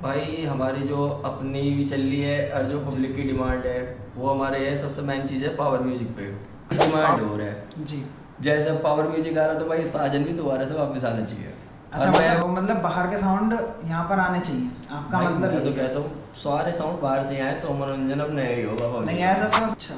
भाई हमारी जो अपनी भी चल रही है और जो पब्लिक की डिमांड है वो हमारे ये सबसे मेन चीज़ है पावर म्यूजिक पे डिमांड हो रहा है। जी। जैसे अब पावर म्यूजिक आ रहा तो भाई साजन भी दोबारा से वापस आना चाहिए। अच्छा, और मैं मतलब बाहर के साउंड यहाँ पर आने चाहिए, आपका भाई मतलब मैं तो ये है। कहता हूँ सारे साउंड बाहर से आए तो मनोरंजन अब नया ही होगा public नहीं का। ऐसा तो अच्छा।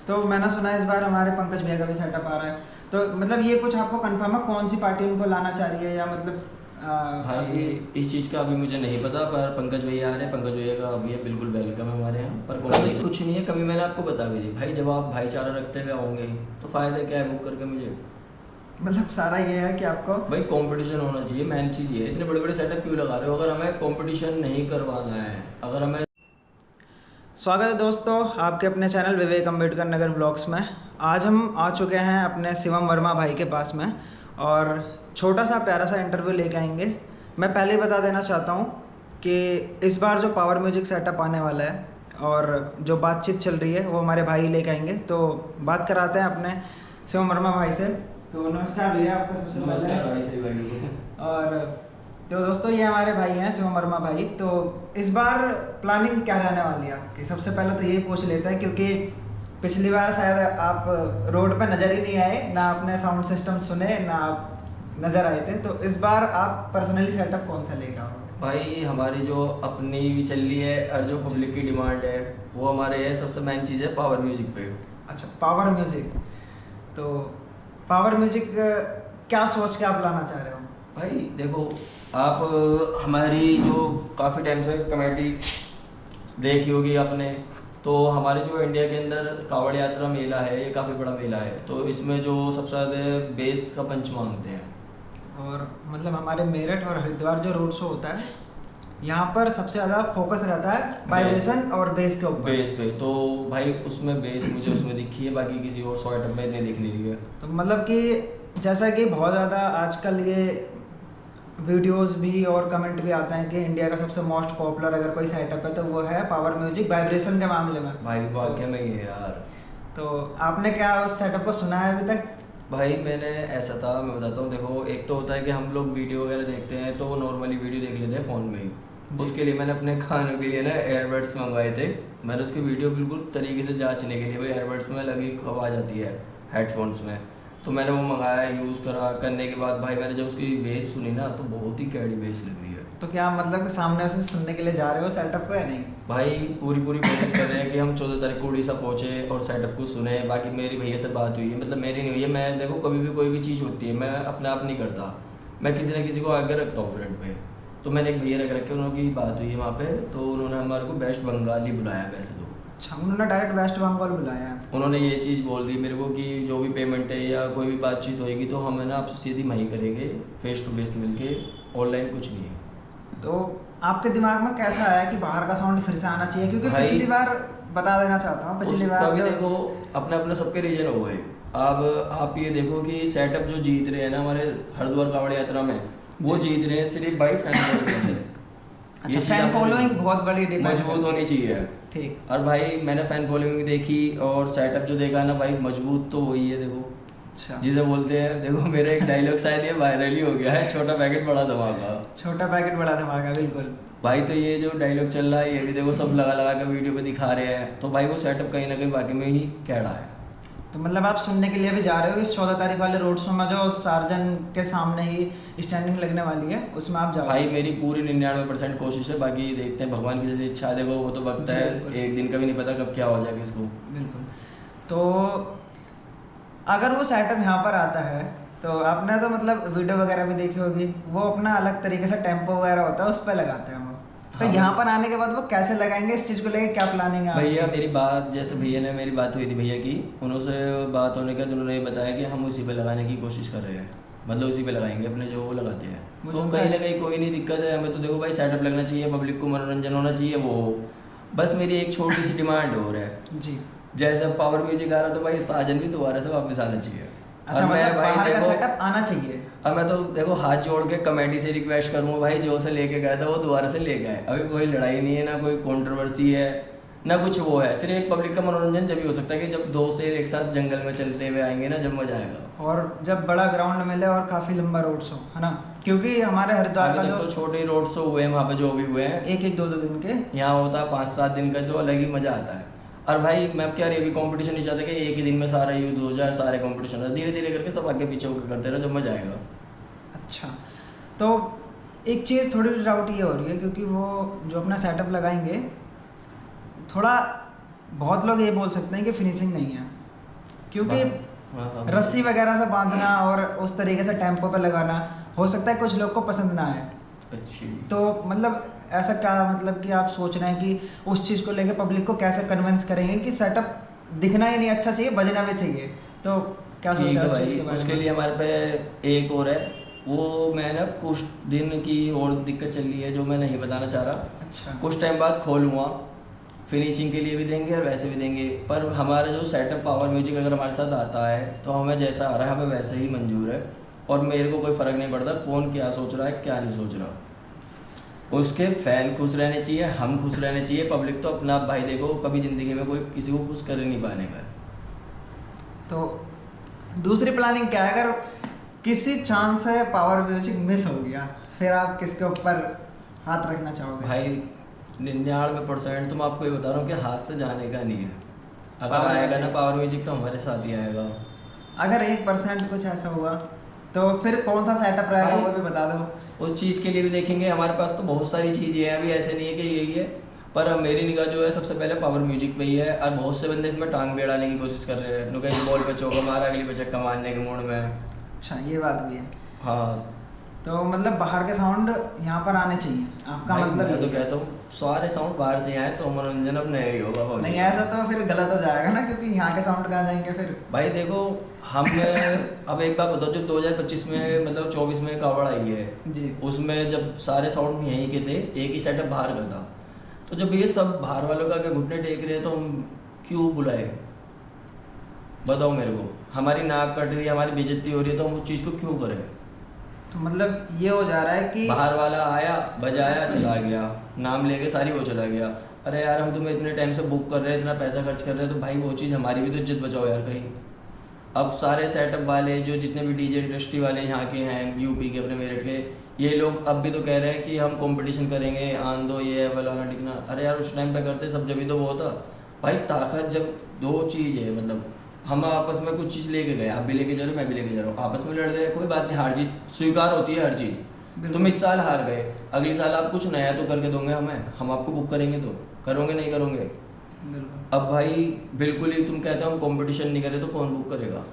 तो मैंने सुना है इस बार हमारे पंकज भैया का भी सेटअप आ रहा है, तो मतलब ये कुछ आपको कंफर्म है कौन सी पार्टी उनको लाना चाह रही है, या मतलब भाई अभी इस चीज़ का अभी मुझे नहीं पता, पर पंकज भैया आ रहे हैं, पंकज भैया का अभी ये बिल्कुल वेलकम है हमारे यहाँ पर। कमी कुछ नहीं है, कभी मैंने आपको बता भी दी भाई, जब आप भाईचारा रखते हुए आओगे तो फ़ायदा क्या है बुक करके मुझे। मतलब सारा ये है कि आपको भाई कंपटीशन होना चाहिए, मेन चीज़ ये है। इतने बड़े बड़े सेटअप क्यों लगा रहे हो अगर हमें कंपटीशन नहीं करवाना है, अगर हमें। स्वागत है दोस्तों आपके अपने चैनल विवेक अम्बेडकर नगर ब्लॉग्स में। आज हम आ चुके हैं अपने शिवम वर्मा भाई के पास में और छोटा सा प्यारा सा इंटरव्यू लेके आएंगे। मैं पहले ही बता देना चाहता हूँ कि इस बार जो पावर म्यूजिक सेटअप आने वाला है और जो बातचीत चल रही है वो हमारे भाई लेके आएंगे, तो बात कराते हैं अपने शिवम वर्मा भाई से। तो नमस्कार भैया, आपका सबसे नमस्कार भाई, सही भाई। और तो दोस्तों ये हमारे भाई हैं शिवम वर्मा भाई। तो इस बार प्लानिंग क्या रहने वाली है आपकी? सबसे पहले तो यही पूछ लेते हैं क्योंकि पिछली बार शायद आप रोड पे नज़र ही नहीं आए, ना आपने साउंड सिस्टम सुने, ना आप नज़र आए थे। तो इस बार आप पर्सनली सेटअप कौन सा लेकर आओगे? भाई हमारी जो अपनी भी चल रही है और जो पब्लिक की डिमांड है वो हमारे ये सबसे मेन चीज़ है पावर म्यूजिक पे। अच्छा, पावर म्यूजिक। तो पावर म्यूजिक क्या सोच के आप लाना चाह रहे हो? भाई देखो आप हमारी जो काफ़ी टाइम से कमेटी देखी होगी आपने, तो हमारे जो इंडिया के अंदर कावड़ यात्रा मेला है ये काफ़ी बड़ा मेला है, तो इसमें जो सबसे ज़्यादा बेस का पंच मांगते हैं। और मतलब हमारे मेरठ और हरिद्वार जो रोड शो होता है यहाँ पर सबसे ज़्यादा फोकस रहता है वाइब्रेशन और बेस के ऊपर। बेस पे तो भाई उसमें बेस मुझे उसमें दिखी है, बाकी किसी और सॉर्ट में नहीं दिखने रही है। तो मतलब कि जैसा कि बहुत ज़्यादा आजकल ये वीडियोस भी और कमेंट भी आते हैं कि इंडिया का सबसे मोस्ट पॉपुलर अगर कोई सेटअप है तो वो है पावर म्यूजिक वाइब्रेशन के मामले में। भाई वाकई में ये यार। तो आपने क्या उस सेटअप को सुना है अभी तक? भाई मैंने ऐसा था, मैं बताता हूँ। देखो एक तो होता है कि हम लोग वीडियो वगैरह देखते हैं तो नॉर्मली वीडियो देख लेते हैं फ़ोन में ही। उसके लिए मैंने अपने कानों के लिए ना एयरबड्स मंगवाए थे। मैंने उसकी वीडियो बिल्कुल तरीके से जांचने के लिए, भाई एयरबड्स में अलग ही आवाज़ आती है हेडफोन्स में, तो मैंने वो मंगाया, यूज़ करा। करने के बाद भाई मैंने जब उसकी बेस सुनी ना तो बहुत ही कैडी बेस लग रही है। तो क्या मतलब कि सामने उसे सुनने के लिए जा रहे हो सेटअप को या नहीं? भाई पूरी पूरी कोशिश कर रहे हैं कि हम 14 तारीख को उड़ीसा पहुँचे और सेटअप को सुने। बाकी मेरी भैया से बात हुई है, मतलब मेरी नहीं हुई है। मैं देखो कभी भी कोई भी चीज़ होती है मैं अपने आप नहीं करता, मैं किसी न किसी को आगे रखता हूँ फ्रेंड पे। तो मैंने एक भैया रख रखे, उनकी बात हुई है वहाँ पे, तो उन्होंने हमारे को बेस्ट बंगाली बुलाया। वैसे तो अच्छा, उन्होंने डायरेक्ट वेस्ट बंगाल बुलाया है? उन्होंने ये चीज़ बोल दी मेरे को कि जो भी पेमेंट है या कोई भी बातचीत होएगी तो हम है ना आपसे सीधी वहीं करेंगे, फेस टू फेस मिलके, ऑनलाइन कुछ नहीं है। तो आपके दिमाग में कैसा आया कि बाहर का साउंड फिर से आना चाहिए? क्योंकि भाई पिछली बार बता देना चाहता हूँ, पिछली बार कभी जो देखो अपने अपने सबके रीजन हो गए। अब आप ये देखो कि सेटअप जो जीत रहे हैं ना हमारे हरिद्वार कावड़ यात्रा में, वो जीत रहे हैं सिर्फ भाई फैन फॉलोइंग से। अच्छा, चीज़ फैन आपने फॉलोइंग देखी, बहुत बड़ी डिमांड मजबूत होनी चाहिए। ठीक। और भाई मैंने फैन फॉलोइंग देखी और सेटअप जो देखा ना भाई, मजबूत तो वही है। देखो अच्छा, जिसे बोलते हैं, देखो मेरा एक डायलॉग शायद ये वायरल ही हो गया है, छोटा पैकेट बड़ा धमाका। छोटा पैकेट बड़ा धमाका, बिल्कुल। भाई तो ये जो डायलॉग चल रहा है ये भी देखो सब लगा लगा के वीडियो पे दिखा रहे हैं, तो भाई वो सेटअप कहीं ना कहीं बाकी में ही कैड़ा है। तो मतलब आप सुनने के लिए भी जा रहे हो इस 14 तारीख वाले रोड शो में जो सार्जन के सामने ही स्टैंडिंग लगने वाली है, उसमें आप जाओ? भाई मेरी पूरी 99% कोशिश है, बाकी देखते हैं भगवान की जैसी इच्छा है। देखो वो तो वक्त जी, है, बिल्कुल। एक दिन का भी नहीं पता कब क्या हो जाए किसको। बिल्कुल। तो अगर वो सेटअप यहाँ पर आता है तो आपने तो मतलब वीडियो वगैरह भी देखी होगी, वो अपना अलग तरीके से टेम्पो वगैरह होता है उस पर लगाते हैं वो। तो हाँ। यहाँ पर आने के बाद वो कैसे लगाएंगे, इस चीज़ को लेके क्या प्लानिंग है भैया आपकी? मेरी बात, जैसे भैया ने मेरी बात हुई थी भैया की, उन्होंने बात होने के बाद उन्होंने ये बताया कि हम उसी पे लगाने की कोशिश कर रहे हैं, मतलब उसी पे लगाएंगे अपने जो वो लगाते हैं। मुझे तो कहीं ना कहीं कोई नहीं दिक्कत है हमें, तो देखो भाई सेटअप लगना चाहिए, पब्लिक को मनोरंजन होना चाहिए। वो बस मेरी एक छोटी सी डिमांड और है, जी। जैसे पावर म्यूजिक आ रहा तो भाई साजन भी दोबारा से वापस आना चाहिए। अच्छा, और मैं मतलब भाई बाहर का देखो, सेटअप आना चाहिए। अब मैं तो देखो हाथ जोड़ के कमेटी से रिक्वेस्ट करूंगा भाई, जो से लेके गया था वो दोबारा से ले गए। अभी कोई लड़ाई नहीं है, ना कोई कंट्रोवर्सी है, ना कुछ वो है। सिर्फ एक पब्लिक का मनोरंजन जब ही हो सकता है कि जब दो शेर एक साथ जंगल में चलते हुए आएंगे ना, जब मजा आएगा। और जब बड़ा ग्राउंड मिले और काफ़ी लंबा रोड शो है ना, क्योंकि हमारे हरिद्वार का अभी जो तक तो छोटे रोड शो हुए हैं वहाँ पे, जो भी हुए हैं, एक एक दो दो दिन के, यहाँ होता है 5-7 दिन का, जो अलग ही मज़ा आता है। और भाई मैं क्या रही, अभी कंपटीशन नहीं चाहता कि एक ही दिन में सारा युद्ध हो जाए, सारे कंपटीशन हो, धीरे धीरे करके सब आगे पीछे होकर करते रहो, जब मज़ा आएगा। अच्छा। तो एक चीज़ थोड़ी डाउट ये हो रही है, क्योंकि वो जो अपना सेटअप लगाएंगे, थोड़ा बहुत लोग ये बोल सकते हैं कि फिनिशिंग नहीं है, क्योंकि हाँ। रस्सी वगैरह से बांधना और उस तरीके से टेम्पो पे लगाना, हो सकता है कुछ लोग को पसंद ना आए। अच्छी। तो मतलब ऐसा क्या, मतलब कि आप सोच रहे हैं कि उस चीज़ को लेके पब्लिक को कैसे कन्विंस करेंगे कि सेटअप दिखना ही नहीं अच्छा चाहिए, बजना भी चाहिए, तो क्या ठीक सोचा है है उस चीज़ भाई, के बारे उसके में? लिए हमारे पे एक और है, वो मैं ना कुछ दिन की और दिक्कत चल रही है जो मैं नहीं बताना चाह रहा। अच्छा। कुछ टाइम बाद खोलूँगा, फिनिशिंग के लिए भी देंगे और वैसे भी देंगे, पर हमारा जो सेटअप पावर म्यूजिक अगर हमारे साथ आता है तो हमें जैसा आ रहा है हमें वैसे ही मंजूर है, और मेरे को कोई फ़र्क नहीं पड़ता कौन क्या सोच रहा है क्या नहीं सोच रहा। उसके फ़ैन खुश रहने चाहिए, हम खुश रहने चाहिए, पब्लिक तो अपना भाई देखो कभी ज़िंदगी में कोई किसी को खुश कर ही नहीं पाने का। तो दूसरी प्लानिंग क्या है, अगर किसी चांस से पावर म्यूजिक मिस हो गया, फिर आप किसके ऊपर हाथ रखना चाहोगे? भाई 99% तो मैं आपको ये बता रहा हूँ कि हाथ से जाने का नहीं है। अगर पावर आएगा ना म्यूजिक। पावर म्यूजिक तो हमारे साथ ही आएगा। अगर 1% कुछ ऐसा हुआ तो फिर कौन सा सेटअप रहेगा भाई, वो भी बता दो। उस चीज़ के लिए भी देखेंगे, हमारे पास तो बहुत सारी चीज़ें हैं, अभी ऐसे नहीं है कि यही है, पर अब मेरी निगाह जो है सबसे पहले पावर म्यूजिक पे ही है। और बहुत से बंदे इसमें टांग भी अड़ाने की कोशिश कर रहे हैं, नुका इस बॉल पे चौका मारा, अगली पे छक्का मारने के मूड में। अच्छा, ये बात भी है। हाँ तो मतलब बाहर के साउंड यहाँ पर आने चाहिए, आपका भाई, मतलब मैं तो यही है। कहता हूँ सारे साउंड बाहर से आए तो मनोरंजन अब नया ही होगा भाई। नहीं, ऐसा तो फिर गलत हो जाएगा ना, क्योंकि यहाँ के साउंड कहाँ जाएंगे फिर। भाई देखो, हमने अब एक बात बताओ, जो 2025 में मतलब 24 में कावड़ आई है, जी। उसमें जब सारे साउंड यहीं के थे, एक ही सेटअप बाहर का था, तो जब ये सब बाहर वालों का घुटने टेक रहे हैं तो हम क्यों बुलाए? बताओ मेरे को, हमारी नाक कट रही है, हमारी बेइज्जती हो रही है, तो हम उस चीज़ को क्यों करें? तो मतलब ये हो जा रहा है कि बाहर वाला आया, बजाया, चला गया, नाम लेके सारी वो चला गया। अरे यार, हम तुम्हें इतने टाइम से बुक कर रहे हैं, इतना पैसा खर्च कर रहे हैं, तो भाई वो चीज़ हमारी भी तो इज्जत बचाओ यार कहीं। अब सारे सेटअप वाले जो जितने भी डीजे इंडस्ट्री वाले यहाँ के हैं, यूपी के, अपने मेरठ के, ये लोग अब भी तो कह रहे हैं कि हम कंपटीशन करेंगे, आन दो, ये फलाना टिकना। अरे यार, उस टाइम पे करते सब, जब भी तो वो था भाई। ताकत जब दो चीज़ है, मतलब हम आपस में कुछ चीज़ लेके गए, आप भी लेके जा रहे हो, मैं भी लेके जा रहा हूँ, आपस में लड़ रहे हैं, कोई बात नहीं, हार जीत स्वीकार होती है हर चीज़। तुम इस साल हार गए, अगले साल आप कुछ नया तो करके दोगे हमें, हम आपको बुक करेंगे, तो करोगे नहीं करोगे? बिल्कुल। अब भाई बिल्कुल ही तुम कहते हो हम कंपटीशन नहीं करें, तो कौन बुक करेगा?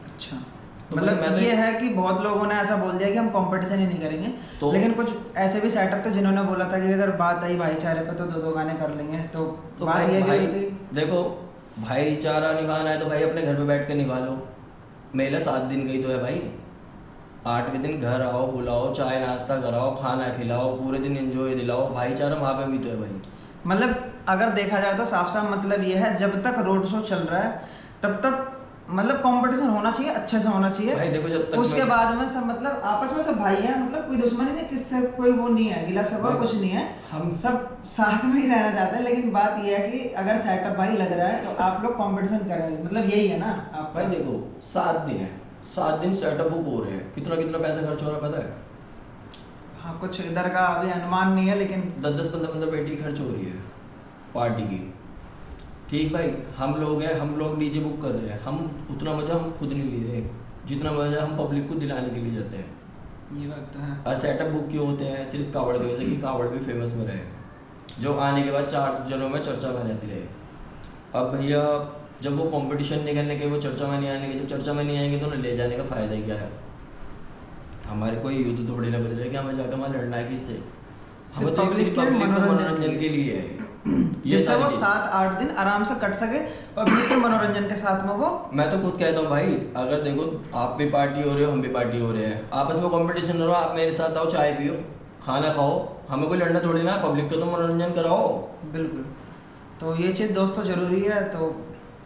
अच्छा, तो मतलब भाई मैं तो- ये है कि बहुत लोगों ने ऐसा बोल दिया कि हम कंपटीशन ही नहीं करेंगे, तो- लेकिन कुछ ऐसे भी सेटअप थे जिन्होंने बोला था कि अगर बात आई भाईचारे पे तो दो दो गाने कर लेंगे। तो बात भाई, ये भी भाई हुई थी। देखो, भाईचारा निभाना है तो भाई अपने घर पे बैठ के निभा लो। मेला 7 दिन गई तो है भाई, 8वें दिन घर आओ, बुलाओ, चाय नाश्ता कराओ, खाना खिलाओ, पूरे दिन एंजॉय दिलाओ, भाईचारा वहाँ पे भी तो है भाई। मतलब अगर देखा जाए तो साफ साफ मतलब ये है, जब तक रोड शो चल रहा है तब तक मतलब कंपटीशन होना चाहिए, अच्छे से होना चाहिए। भाई देखो, जब तक उसके बाद में सब मतलब आपस में सब भाई हैं, मतलब कोई दुश्मनी नहीं, किससे कोई वो नहीं है, गिला शिकवा कुछ नहीं है, हम सब साथ में ही रहना चाहते हैं। लेकिन बात ये है कि अगर सेटअप भाई लग रहा है तो आप लोग कंपटीशन करें, मतलब यही है ना आप भाई देखो, 7 दिन है, 7 दिन सेटअप बुक हो रहे हैं, कितना कितना पैसा खर्च हो रहा है पता है? हाँ, कुछ इधर का अभी अनुमान नहीं है, लेकिन 10-10, 15-15 पेटी खर्च हो रही है पार्टी की। ठीक भाई, हम लोग हैं, हम लोग डीजे बुक कर रहे हैं, हम उतना मज़ा हम खुद नहीं ले रहे जितना मज़ा हम पब्लिक को दिलाने के लिए जाते हैं। ये बात तो है। और सेटअप बुक क्यों होते हैं? सिर्फ कावड़ की वजह से, कि कावड़ भी फेमस में रहे, जो आने के बाद 4 जनों में चर्चा में रहती रहे। अब भैया जब वो कंपटीशन नहीं करने के, वो चर्चा में नहीं आने के, जब चर्चा में नहीं आएंगे तो उन्हें ले जाने का फ़ायदा ही क्या है? हमारे कोई युद्ध थोड़ी ना बच रहा है कि हमें जाकर वहाँ लड़ना है किससे? हमें तो public सिर्फ के पब्लिक को मनोरंजन मनोरंजन के लिए है। ये जिससे सारी वो चीज़। 7-8 दिन आराम से कट सके पब्लिक के मनोरंजन के साथ में वो। मैं तो खुद कहता हूँ भाई, अगर देखो आप भी पार्टी हो रहे हो, हम भी पार्टी हो रहे हैं, आपस में कंपटीशन हो रहा, आप मेरे साथ आओ, चाय पियो, खाना खाओ, हमें कोई लड़ना थोड़ी ना, पब्लिक को तो मनोरंजन कराओ। बिल्कुल। तो ये चीज़ दोस्तों ज़रूरी है। तो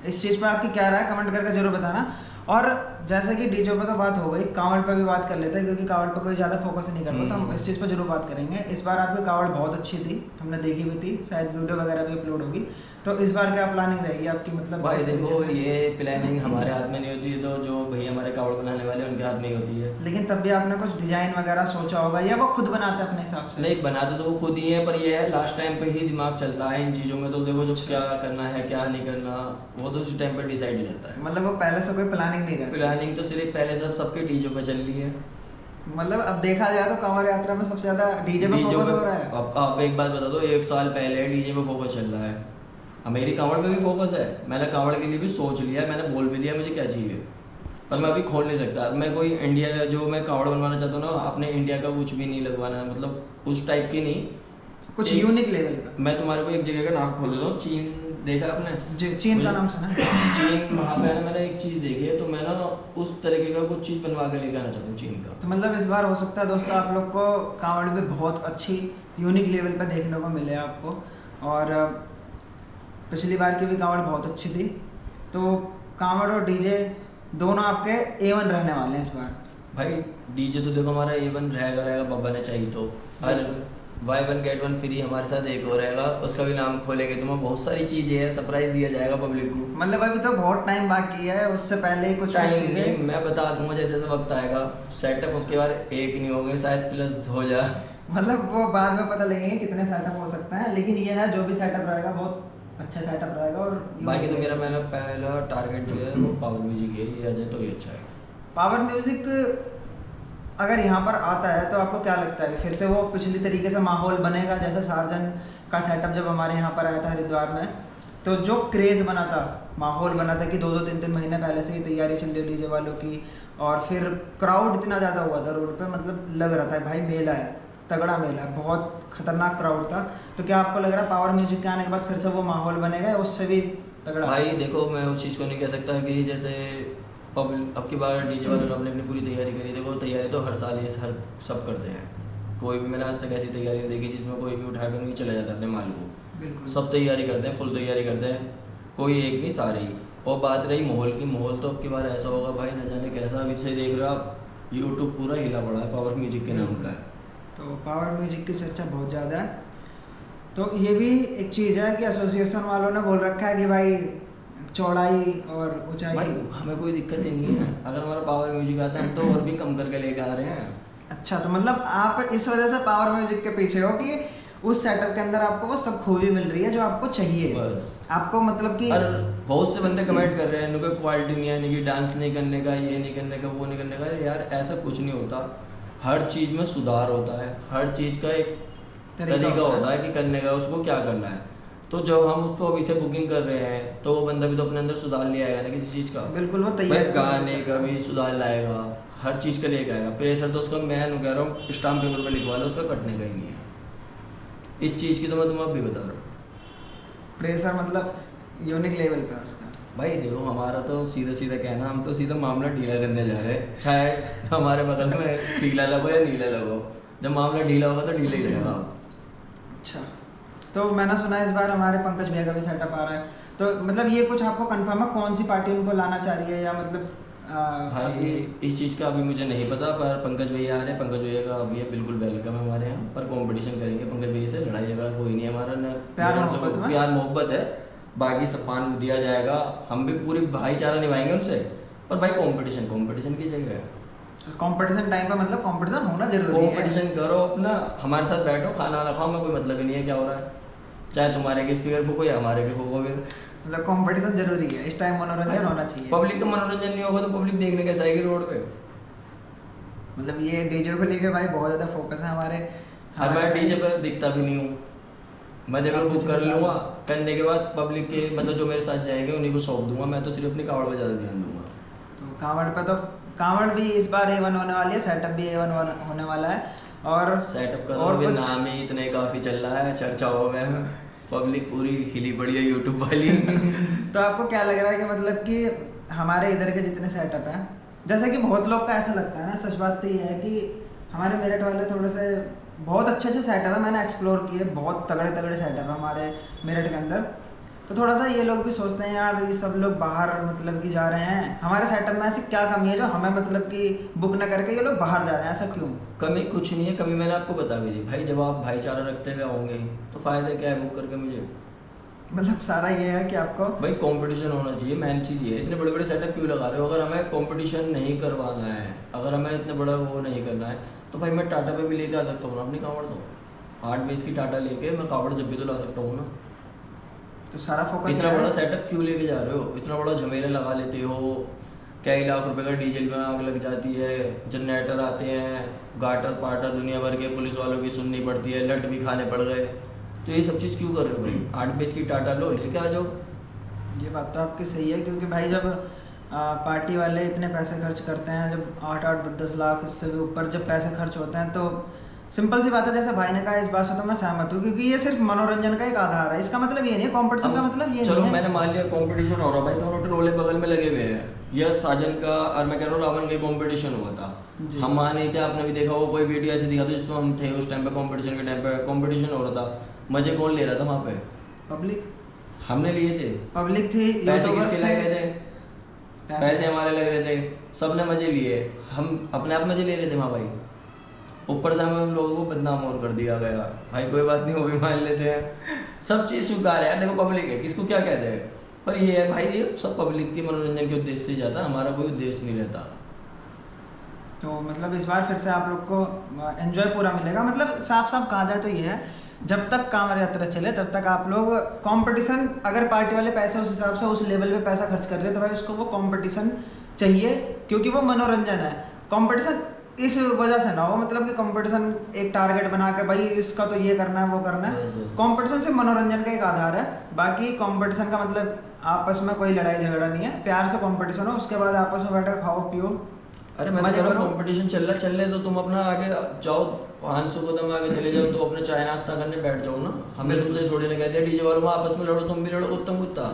इस चीज़ पर आपकी क्या राय, कमेंट करके जरूर बताना। और जैसे कि डीजे पे तो बात हो गई, कावड़ पे भी बात कर लेते हैं क्योंकि कावड़ पे कोई ज़्यादा फोकस नहीं करता, तो हम इस चीज़ पे जरूर बात करेंगे। इस बार आपकी कावड़ बहुत अच्छी थी, हमने देखी भी थी, शायद वीडियो वगैरह भी अपलोड होगी। तो इस बार क्या प्लानिंग रहेगी आपकी, मतलब भाई किस देखो तरीके से? ये प्लानिंग हमारे हाथ में नहीं होती है, तो जो भैया हमारे कावड़ बनाने वाले हैं उनके हाथ में ही होती है। लेकिन तब भी आपने कुछ डिजाइन वगैरह सोचा होगा या वो खुद बनाते हैं अपने हिसाब से? नहीं, बनाते तो वो खुद ही है, पर ये है लास्ट टाइम पे ही दिमाग चलता है इन चीज़ों में। तो देखो जो क्या करना है क्या नहीं करना, वो तो उसी टाइम पे डिसाइड हो जाता है। मतलब वो पहले से कोई प्लानिंग नहीं रहती? प्लानिंग तो सिर्फ पहले सबके डीजे पे चल रही है। मतलब अब देखा जाए तो कांवड़ यात्रा में सबसे ज्यादा डीजे पे फोकस हो रहा है। अब एक बात बता दो, 1 साल पहले डीजे पे फोकस चल रहा है, अब मेरी कांवड़ पे भी फोकस है। मैंने कांवड़ के लिए भी सोच लिया, मैंने बोल भी दिया मुझे क्या चाहिए, पर मैं अभी खोल नहीं सकता। मैं कोई इंडिया जो मैं कांवड़ बनवाना चाहता हूँ ना, अपने इंडिया का कुछ भी नहीं लगवाना है, मतलब उस टाइप की नहीं, कुछ यूनिक लेवल पे। मैं तुम्हारे को एक जगह का नाम खोल देता हूँ। चीन देखा आपने? जी, चीन का नाम सुना है। चीन, वहाँ पे मैंने एक चीज़ देखी है, तो मैं ना उस तरीके का कुछ चीज़ बनवा के लेके आना चाहता हूँ चीन का। तो मतलब इस बार हो सकता है दोस्तों आप लोग को कांवड़ भी बहुत अच्छी यूनिक लेवल पे देखने को मिले आपको। और पिछली बार की भी कांवड़ बहुत अच्छी थी, तो कांवड़ और डीजे दोनों आपके A1 रहने वाले हैं इस बार। भाई डीजे तो देखो हमारा A1 रहेगा, बाबा ने चाहिए तो। हर buy 1 get 1 फ्री हमारे साथ एक और रहेगा, उसका भी नाम खोलेंगे तो बहुत सारी चीज़ें हैं, सरप्राइज दिया जाएगा पब्लिक को। मतलब अभी तो बहुत टाइम बाकी है, उससे पहले ही कुछ टाइम चीज़ें। नहीं, मैं बता दूंगा जैसे जैसे वक्त आएगा। सेटअप अब की बार एक नहीं हो गए, शायद प्लस हो जाए। मतलब वो बाद में पता लगेंगे कितने सेटअप हो सकते हैं, लेकिन ये है जो भी सेटअप रहेगा बहुत अच्छा सेटअप रहेगा। और बाकी तो मेरा पहला टारगेट जो है वो पावर म्यूजिक है, ये आ जाए तो ये अच्छा है। पावर म्यूजिक अगर यहाँ पर आता है तो आपको क्या लगता है फिर से वो पिछली तरीके से माहौल बनेगा जैसे सार्जन का सेटअप जब हमारे यहाँ पर आया था हरिद्वार में, तो जो क्रेज़ बना था, माहौल बना था कि 2-2 3-3 महीने पहले से ही तैयारी चल रही डीजे वालों की, और फिर क्राउड इतना ज़्यादा हुआ था रोड पे, मतलब लग रहा था भाई मेला है, तगड़ा मेला है, बहुत खतरनाक क्राउड था। तो क्या आपको लग रहा है पावर म्यूजिक के आने के बाद फिर से वो माहौल बनेगा या उससे भी तगड़ा? भाई देखो मैं उस चीज़ को नहीं कह सकता कि जैसे अब की बार डीजे वालों ने अपनी पूरी तैयारी करी। देखो तैयारी तो हर साल हर सब करते हैं, कोई भी मैंने आज तक ऐसी तैयारी नहीं देखी जिसमें कोई भी उठा कर नहीं चला जाता अपने माल को। बिल्कुल सब तैयारी करते हैं, फुल तैयारी करते हैं, कोई एक नहीं सारे ही। और बात रही माहौल की, माहौल तो अब की बार ऐसा होगा भाई न जाने कैसा। अभी से देख रहे हो आप, यूट्यूब पूरा हिला पड़ा है पावर म्यूजिक के नाम का है। तो पावर म्यूजिक की चर्चा बहुत ज़्यादा है। तो ये भी एक चीज़ है कि एसोसिएशन वालों ने बोल रखा है कि भाई चौड़ाई और ऊंचाई। भाई हमें कोई दिक्कत ही नहीं है, अगर हमारा पावर म्यूजिक आता है हम तो और भी कम करके लेके आ रहे हैं। अच्छा, तो मतलब आप इस वजह से पावर म्यूजिक के पीछे हो कि उस सेटअप के अंदर आपको वो सब खूबी मिल रही है जो आपको चाहिए बस। आपको, मतलब कि और बहुत से बंदे कमेंट कर रहे हैं इनका क्वालिटी नहीं है, इनकी डांस नहीं करने का, ये नहीं करने का, वो नहीं करने का। यार ऐसा कुछ नहीं होता, हर चीज़ में सुधार होता है, हर चीज़ का एक तरीका होता है कि करने का, उसको क्या करना है। तो जब हम उसको अभी से बुकिंग कर रहे हैं तो वो बंदा भी तो अपने अंदर सुधार ले आएगा ना किसी चीज़ का। बिल्कुल वो भाई तैयार गाने का भी सुधार लाएगा, हर चीज़ का लेके आएगा। प्रेशर तो उसका मैं कह रहा हूँ स्टाम्प पेपर पे लिखवा लो, उसका कटने का ही नहीं है। इस चीज़ की तो मैं तुम्हें अभी बता रहा हूँ। प्रेशर मतलब यूनिक लेवल पे उसका। भाई देखो हमारा तो सीधा सीधा कहना, हम तो सीधा मामला ढीला करने जा रहे हैं, चाहे हमारे बगल में ढीला लगो या नीला लगो। जब मामला ढीला होगा तो ढीला ही रहेगा। अच्छा, तो मैंने सुना है इस बार हमारे पंकज भैया का भी सेटअप आ रहा है, तो मतलब ये कुछ आपको कंफर्म है कौन सी पार्टी उनको लाना चाह रही है, या मतलब भाई इस चीज़ का अभी मुझे नहीं पता, पर पंकज भैया आ रहे हैं। पंकज भैया का भैया बिल्कुल वेलकम है हमारे यहाँ पर। कंपटीशन करेंगे पंकज भैया से, लड़ाई झगड़ा कोई नहीं है हमारा, न प्यार मोहब्बत है, बाकी सम्मान दिया जाएगा। हम भी पूरी भाईचारा निभाएंगे उनसे, पर भाई कंपटीशन की जगह है। कंपटीशन टाइम पे मतलब कंपटीशन होना जरूरी है। कंपटीशन करो अपना, हमारे साथ बैठो, खाना वाना खाओ, मैं कोई मतलब ही नहीं है क्या हो रहा है, चाहे तुम्हारे के स्पीकर फूको या हमारे के फूको। फिर मतलब कंपटीशन जरूरी है, इस टाइम मनोरंजन होना चाहिए। पब्लिक का मनोरंजन नहीं होगा तो पब्लिक देखने कैसे आएगी रोड पे। मतलब ये डीजे को लेके भाई बहुत ज़्यादा फोकस है हमारे। और मैं डीजे पर दिखता भी नहीं हूँ, मैं देख लो बुक कर लूँगा, करने के बाद पब्लिक के मतलब जो मेरे साथ जाएंगे उन्हीं को सौंप दूंगा, मैं तो सिर्फ अपनी कावड़ पर ज़्यादा ध्यान दूंगा। तो कांवड़ पे तो कांवड़ भी इस बार A1 होने वाली है, सेटअप भी A1 होने वाला है। और सेटअप का और तो कुछ नाम ही इतने काफ़ी चल रहा है, चर्चाओं में पब्लिक पूरी हिली पड़ी है यूट्यूब वाली। तो आपको क्या लग रहा है कि मतलब कि हमारे इधर के जितने सेटअप हैं, जैसे कि बहुत लोग का ऐसा लगता है ना, सच बात तो ये है कि हमारे मेरठ वाले थोड़े से बहुत अच्छे सेटअप है, मैंने एक्सप्लोर किए, बहुत तगड़े सेटअप है हमारे मेरठ के अंदर। तो थोड़ा सा ये लोग भी सोचते हैं यार ये सब लोग बाहर मतलब कि जा रहे हैं, हमारे सेटअप में ऐसी क्या कमी है जो हमें मतलब कि बुक ना करके ये लोग बाहर जा रहे हैं, ऐसा क्यों? कमी कुछ नहीं है, कमी मैंने आपको बता भी दी भाई। जब आप भाईचारा रखते हुए आओगे तो फ़ायदा क्या है बुक करके मुझे? मतलब सारा ये है कि आपको भाई कंपटीशन होना चाहिए, मेन चीज़ ये है। इतने बड़े बड़े सेटअप क्यों लगा रहे हो? अगर हमें कंपटीशन नहीं करवाना है, अगर हमें इतने बड़ा वो नहीं करना है, तो भाई मैं टाटा पे भी लेके आ सकता हूँ ना अपनी कावड़। तो 8 बेस की टाटा लेके मैं कावड़ जब भी तो ला सकता हूँ ना। तो सारा फोकस इतना बड़ा सेटअप क्यों लेके जा रहे हो? इतना बड़ा झमेला लगा लेते हो, कई लाख रुपए का डीजल में आग लग जाती है, जनरेटर आते हैं, गाटर पाटर दुनिया भर के पुलिस वालों की सुननी पड़ती है, लट भी खाने पड़ गए। तो ये सब चीज़ क्यों कर रहे हो भाई? 8 बेस की टाटा लो, लेके आ जाओ। ये बात तो आपकी सही है, क्योंकि भाई जब पार्टी वाले इतने पैसे खर्च करते हैं, जब 8-8 10-10 लाख इससे भी ऊपर जब पैसे खर्च होते हैं, तो सिंपल सी बात है, जैसे भाई ने कहा इस बात से तो मैं सहमत हूँ, क्योंकि ये सिर्फ मनोरंजन का एक आधार है। इसका मतलब ये नहीं है, कंपटीशन का मतलब ये चलो नहीं है। मैंने मान लिया कंपटीशन हो रहा भाई, दोनों टोले बगल में लगे हुए हैं। यह साजन का और मैं कह रहा हूँ रावण का कंपटीशन हुआ था। जी। हम वहाँ नहीं थे, आपने भी देखा हो, कोई वीडियो ऐसे दिखा था जिसमें हम थे उस टाइम पे, कंपटीशन के टाइम पे कंपटीशन हो रहा था। मजे कौन ले रहा था वहाँ पे? पब्लिक हमने लिए थे। पब्लिक थी, पैसे यूट्यूबर्स किसके लग रहे थे? पैसे हमारे लग रहे थे, सबने मजे लिए, हम अपने आप मजे ले रहे थे वहाँ भाई। ऊपर से हमें लोगों को बदनाम और कर दिया गया भाई। कोई बात नहीं, वो भी मान लेते हैं, सब चीज़ स्वीकार है यार। देखो पब्लिक है, किसको क्या कहते हैं, पर ये है भाई, ये सब पब्लिक के मनोरंजन के उद्देश्य से जाता है, हमारा कोई उद्देश्य नहीं रहता। तो मतलब इस बार फिर से आप लोग को एंजॉय पूरा मिलेगा। मतलब साफ साफ कहा जाए तो ये है, जब तक कांवड़ यात्रा चले तब तक आप लोग कंपटीशन, अगर पार्टी वाले पैसे उस हिसाब से उस लेवल पे पैसा खर्च कर रहे हैं तो भाई उसको वो कंपटीशन चाहिए, क्योंकि वो मनोरंजन है। कंपटीशन इस वजह से ना हो, मतलब कि कंपटीशन एक टारगेट बना के भाई इसका तो ये करना है वो करना है। कंपटीशन सिर्फ मनोरंजन का एक आधार है। बाकी कंपटीशन का मतलब आपस में कोई लड़ाई झगड़ा नहीं है, प्यार से कंपटीशन हो, उसके बाद आपस में बैठे खाओ पियो। अरे मैं तो कह रहा हूँ कंपटीशन चल रहा है तो तुम अपना आगे जाओ, 500 कदम आगे चले जाओ, तो अपने चाय नाश्ता करने बैठ जाओ ना। हमें तुमसे थोड़ी ना कहते हैं डीजे वालों में आपस में लड़ो, तुम भी लड़ो उत्तम कुत्ता।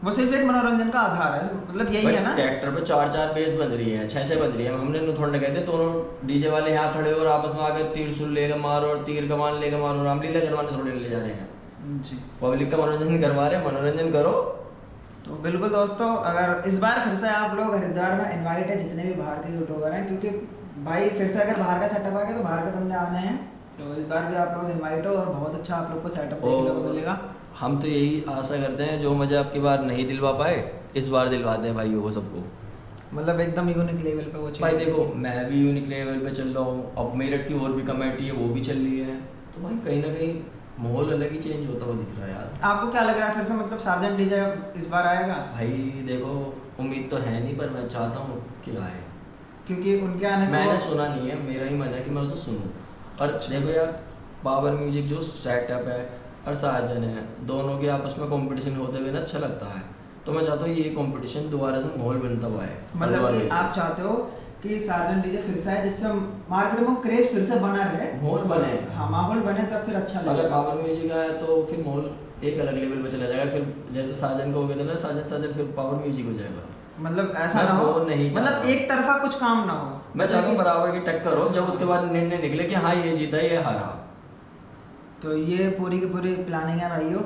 वो सिर्फ एक मनोरंजन का आधार है, मतलब यही है ना। ट्रैक्टर पे 4-4 बेस बन रही है, 6-6 बन रही है, हमने थोड़ा ना कहते दोनों डीजे वाले यहाँ खड़े हो और आपस में आगे तीर सुन लेकर मारो और तीर कमान लेकर मारो, रामलीला करवाने थोड़ी ले जा रहे हैं जी। पब्लिक का मनोरंजन करवा रहे हैं, मनोरंजन करो। तो बिल्कुल दोस्तों, अगर इस बार फिर से आप लोग हरिद्वार में इनवाइट है, जितने भी बाहर के यूट्यूबर हैं, क्योंकि भाई फिर से अगर बाहर का सेटअप आ गया तो बाहर के बंदे आने हैं, तो इस बार भी आप लोग इनवाइट हो और बहुत अच्छा आप लोग को सेटअप देखने को मिलेगा। हम तो यही आशा करते हैं, जो मजा आपकी बार नहीं दिलवा पाए इस बार दिलवाते हैं भाई वो सबको। मतलब एकदम यूनिक लेवल पे वो भाई चाहिए। देखो मैं भी यूनिक लेवल पे चल रहा हूँ, अब मेरठ की और भी कमेटी है वो भी चल रही है, तो भाई कहीं ना कहीं माहौल अलग ही चेंज होता हुआ दिख रहा है यार। आपको क्या लग रहा है फिर से मतलब सार्जेंट डीजे इस बार आएगा? भाई देखो उम्मीद तो है नहीं, पर मैं चाहता हूँ कि आए, क्योंकि उनके आने से मैंने सुना नहीं है, मेरा ही मन है कि मैं उसे सुनूं। और देखो यार पावर म्यूजिक जो सेटअप है और साजन है, दोनों के आपस में कंपटीशन होते हुए ना अच्छा लगता है। तो मैं चाहता हूँ ये कंपटीशन दोबारा से माहौल बनता हुआ है। मतलब कि आप चाहते हो कि सार्जेंट डीजे फिर से आए, जिससे मार्केट में क्रेज फिर से बना रहे, माहौल बने। हाँ माहौल बने, तब फिर अच्छा अगर लगेगा। पावर म्यूजिक आया तो फिर माहौल एक अलग लेवल पे चला जाएगा, फिर जैसे साजन का हो गया था ना, साजन फिर पावर म्यूजिक हो जाएगा। मतलब ऐसा मैं ना हो, वो नहीं मतलब चाहता। एक तरफा कुछ काम ना हो। मैं चाहता हूँ बराबर की टक्कर हो, जब उसके बाद निर्णय निकले कि हाँ ये जीता ये हारा। तो ये पूरी की पूरी प्लानिंग है भाइयों।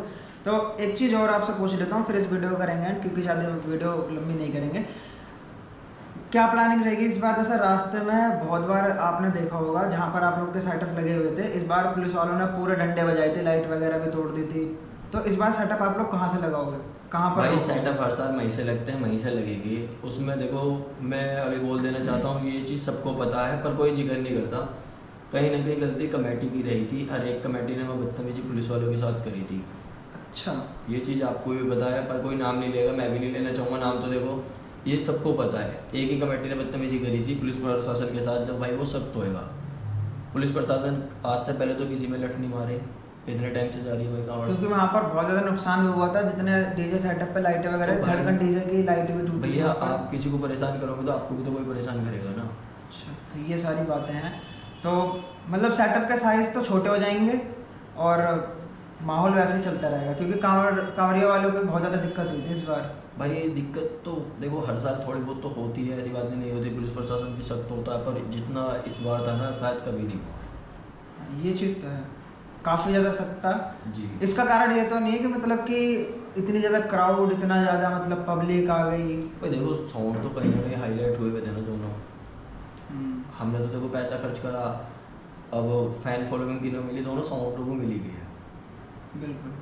तो एक चीज़ और आपसे पूछ लेता हूँ, फिर इस वीडियो को करेंगे, क्योंकि ज़्यादा वीडियो लंबी नहीं करेंगे। क्या प्लानिंग रहेगी इस बार? जैसे रास्ते में बहुत बार आपने देखा होगा जहाँ पर आप लोग के सेटअप लगे हुए थे, इस बार पुलिस वालों ने पूरे डंडे बजाए थे, लाइट वगैरह भी तोड़ दी थी। तो इस बार सेटअप आप लोग कहाँ से लगाओगे, कहाँ पर? भाई सेटअप हर साल वहीं से लगते हैं, वहीं से लगेगी। उसमें देखो मैं अभी बोल देना चाहता हूँ, ये चीज़ सबको पता है पर कोई जिक्र नहीं करता। कहीं ना कहीं गलती कमेटी की रही थी, हर एक कमेटी ने वो बदतमीजी पुलिस वालों के साथ करी थी। अच्छा, ये चीज़ आपको भी पता है, पर कोई नाम नहीं लेगा, मैं भी नहीं लेना चाहूँगा नाम। तो देखो ये सबको पता है, एक ही कमेटी ने बदतमीजी करी थी पुलिस प्रशासन के साथ, जब भाई वो सख्त होएगा। पुलिस प्रशासन आज से पहले तो किसी में लठ नहीं मारे, इतने टाइम से जा रही है भाई कांवड़। क्योंकि वहाँ पर बहुत ज़्यादा नुकसान भी हुआ था, जितने डीजे सेटअप पे लाइटें वगैरह, तो भाई- धड़कन डीजे की लाइट भी टूटी थी भैया वहाँ पर। आप किसी को परेशान करोगे तो आपको भी तो कोई परेशान करेगा ना। अच्छा, तो ये सारी बातें हैं। तो मतलब सेटअप के साइज तो छोटे हो जाएंगे और माहौल वैसे ही चलता रहेगा, क्योंकि कांवड़िया वालों को बहुत ज़्यादा दिक्कत हुई थी इस बार। भाई ये दिक्कत तो देखो हर साल थोड़ी बहुत तो होती है, ऐसी बात नहीं होती, पुलिस प्रशासन भी सख्त होता है, पर जितना इस बार था ना शायद कभी नहीं। ये चीज़ तो है। काफ़ी ज़्यादा सख्ता। जी। इसका कारण ये तो नहीं है कि मतलब कि इतनी ज़्यादा क्राउड, इतना ज़्यादा मतलब पब्लिक आ गई? भाई देखो साउंड तो कहीं ना कहीं हाईलाइट हुए हुए थे ना दोनों। हमने तो देखो पैसा खर्च करा, अब फैन फॉलोइंग तीनों मिली, दोनों साउंड को मिली भी है। बिल्कुल।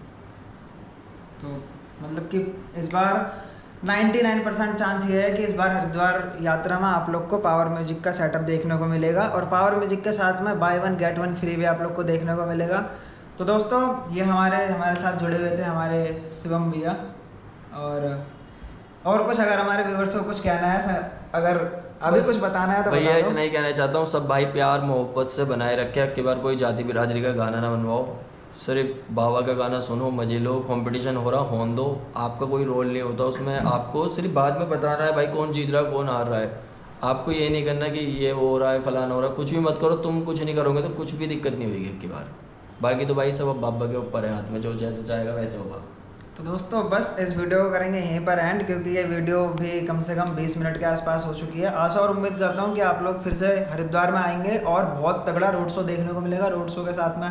तो मतलब कि इस बार 99% चांस ये है कि इस बार हरिद्वार यात्रा में आप लोग को पावर म्यूजिक का सेटअप देखने को मिलेगा, और पावर म्यूजिक के साथ में बाय 1 गेट 1 फ्री भी आप लोग को देखने को मिलेगा। तो दोस्तों ये हमारे साथ जुड़े हुए थे हमारे शिवम भैया। और कुछ अगर हमारे व्यूअर्स को कुछ कहना है, अगर अभी कुछ बताना है तो भैया बता दो। इतना ही कहना चाहता हूँ, सब भाई प्यार मोहब्बत से बनाए रखे, अब की बार कोई जाति बिरादरी का गाना ना बनवाओ, सिर्फ बाबा का गाना सुनो, मजे लो। कंपटीशन हो रहा होने दो, आपका कोई रोल नहीं होता उसमें, आपको सिर्फ बाद में बताना है भाई कौन जीत रहा है कौन हार रहा है। आपको ये नहीं करना कि ये हो रहा है फलाना हो रहा है, कुछ भी मत करो। तुम कुछ नहीं करोगे तो कुछ भी दिक्कत नहीं होगी अब की बार। बाकी तो भाई सब अब बाबा के ऊपर है, हाथ में जो जैसे चाहेगा वैसे होगा। तो दोस्तों बस इस वीडियो को करेंगे यहीं पर एंड, क्योंकि ये वीडियो भी कम से कम 20 मिनट के आसपास हो चुकी है। आशा और उम्मीद करता हूँ कि आप लोग फिर से हरिद्वार में आएंगे और बहुत तगड़ा रोड शो देखने को मिलेगा। रोड शो के साथ में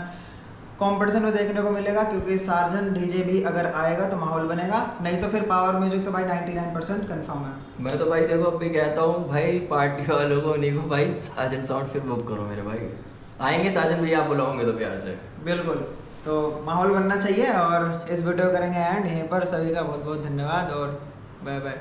कंपटीशन में देखने को मिलेगा, क्योंकि सार्जन डीजे भी अगर आएगा तो माहौल बनेगा, नहीं तो फिर पावर म्यूजिक तो भाई 99% कन्फर्म है। मैं तो भाई देखो अब भी कहता हूँ भाई पार्टी वालों को उन्हीं को भाई साजन साउंड फिर बुक करो मेरे भाई, आएंगे साजन भैया आप बुलाओगे तो प्यार से। बिल्कुल, तो माहौल बनना चाहिए। और इस वीडियो करेंगे एंड यहीं पर। सभी का बहुत बहुत धन्यवाद और बाय बाय।